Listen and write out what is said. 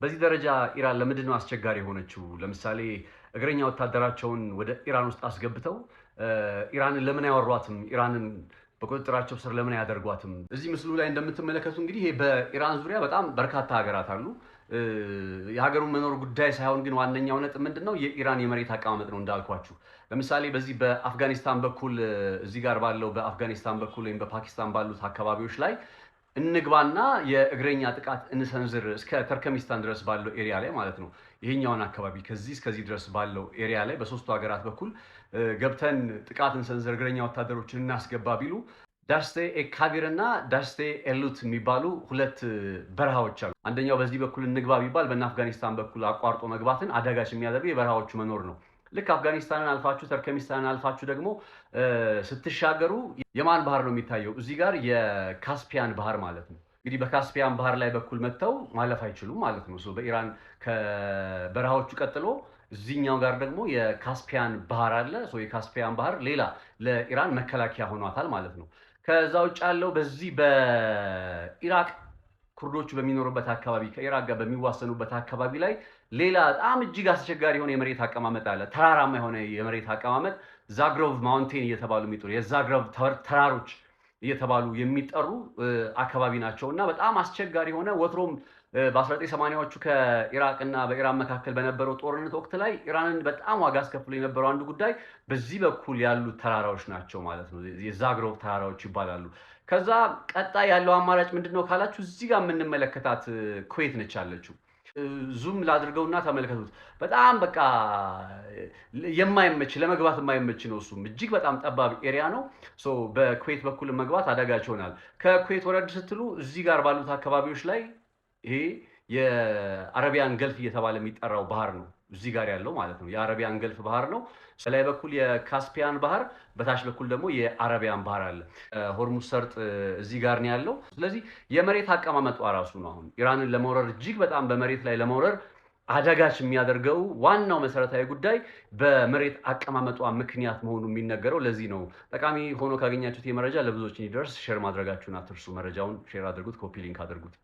በዚህ ደረጃ ኢራን ለምንድን ነው አስቸጋሪ የሆነችው? ለምሳሌ እግረኛ ወታደራቸውን ወደ ኢራን ውስጥ አስገብተው ኢራንን ለምን አያወሯትም? ኢራንን በቁጥጥራቸው ስር ለምን አያደርጓትም? እዚህ ምስሉ ላይ እንደምትመለከቱ እንግዲህ ይሄ በኢራን ዙሪያ በጣም በርካታ ሀገራት አሉ። የሀገሩን መኖር ጉዳይ ሳይሆን ግን ዋነኛው ነጥብ ምንድነው? የኢራን የመሬት አቀማመጥ ነው እንዳልኳችሁ። ለምሳሌ በዚህ በአፍጋኒስታን በኩል እዚህ ጋር ባለው በአፍጋኒስታን በኩል ወይም በፓኪስታን ባሉት አካባቢዎች ላይ እንግባና የእግረኛ ጥቃት እንሰንዝር እስከ ተርከሚስታን ድረስ ባለው ኤሪያ ላይ ማለት ነው። ይሄኛውን አካባቢ ከዚህ እስከዚህ ድረስ ባለው ኤሪያ ላይ በሶስቱ ሀገራት በኩል ገብተን ጥቃት እንሰንዝር እግረኛ ወታደሮችን እናስገባ ቢሉ ዳሽቴ ኤካቢር እና ዳሽቴ ኤሉት የሚባሉ ሁለት በረሃዎች አሉ። አንደኛው በዚህ በኩል እንግባ ቢባል በእነ አፍጋኒስታን በኩል አቋርጦ መግባትን አዳጋች የሚያደርገው የበረሃዎቹ መኖር ነው። ልክ አፍጋኒስታንን አልፋችሁ ተርከሚስታንን አልፋችሁ ደግሞ ስትሻገሩ የማን ባህር ነው የሚታየው? እዚህ ጋር የካስፒያን ባህር ማለት ነው። እንግዲህ በካስፒያን ባህር ላይ በኩል መጥተው ማለፍ አይችሉም ማለት ነው። በኢራን ከበረሃዎቹ ቀጥሎ እዚህኛው ጋር ደግሞ የካስፒያን ባህር አለ። የካስፒያን ባህር ሌላ ለኢራን መከላከያ ሆኗታል ማለት ነው። ከዛ ውጭ ያለው በዚህ በኢራቅ ኩርዶቹ በሚኖሩበት አካባቢ ከኢራቅ ጋር በሚዋሰኑበት አካባቢ ላይ ሌላ በጣም እጅግ አስቸጋሪ የሆነ የመሬት አቀማመጥ አለ። ተራራማ የሆነ የመሬት አቀማመጥ ዛግሮቭ ማውንቴን እየተባሉ የሚጠሩ የዛግሮቭ ተራሮች እየተባሉ የሚጠሩ አካባቢ ናቸው እና በጣም አስቸጋሪ የሆነ ወትሮም በ1980ዎቹ ከኢራቅና በኢራን መካከል በነበረው ጦርነት ወቅት ላይ ኢራንን በጣም ዋጋ አስከፍሎ የነበረው አንዱ ጉዳይ በዚህ በኩል ያሉት ተራራዎች ናቸው ማለት ነው። የዛግሮቭ ተራራዎች ይባላሉ። ከዛ ቀጣይ ያለው አማራጭ ምንድነው ካላችሁ እዚህ ጋር የምንመለከታት ኩዌት ነች ያለችው። ዙም ላድርገውና ተመልከቱት። በጣም በቃ የማይመች ለመግባት የማይመች ነው። እሱም እጅግ በጣም ጠባብ ኤሪያ ነው። በኩዌት በኩል መግባት አዳጋች ይሆናል። ከኩዌት ወረድ ስትሉ እዚህ ጋር ባሉት አካባቢዎች ላይ ይሄ የአረቢያን ገልፍ እየተባለ የሚጠራው ባህር ነው። እዚህ ጋር ያለው ማለት ነው የአረቢያን ገልፍ ባህር ነው። በላይ በኩል የካስፒያን ባህር፣ በታች በኩል ደግሞ የአረቢያን ባህር አለ። ሆርሙዝ ሰርጥ እዚህ ጋር ነው ያለው። ስለዚህ የመሬት አቀማመጧ ራሱ ነው አሁን ኢራንን ለመውረር እጅግ በጣም በመሬት ላይ ለመውረር አዳጋች የሚያደርገው ዋናው መሰረታዊ ጉዳይ በመሬት አቀማመጧ ምክንያት መሆኑ የሚነገረው ለዚህ ነው። ጠቃሚ ሆኖ ካገኛችሁት የመረጃ ለብዙዎች እንዲደርስ ሼር ማድረጋችሁን አትርሱ። መረጃውን ሼር አድርጉት፣ ኮፒ ሊንክ አድርጉት።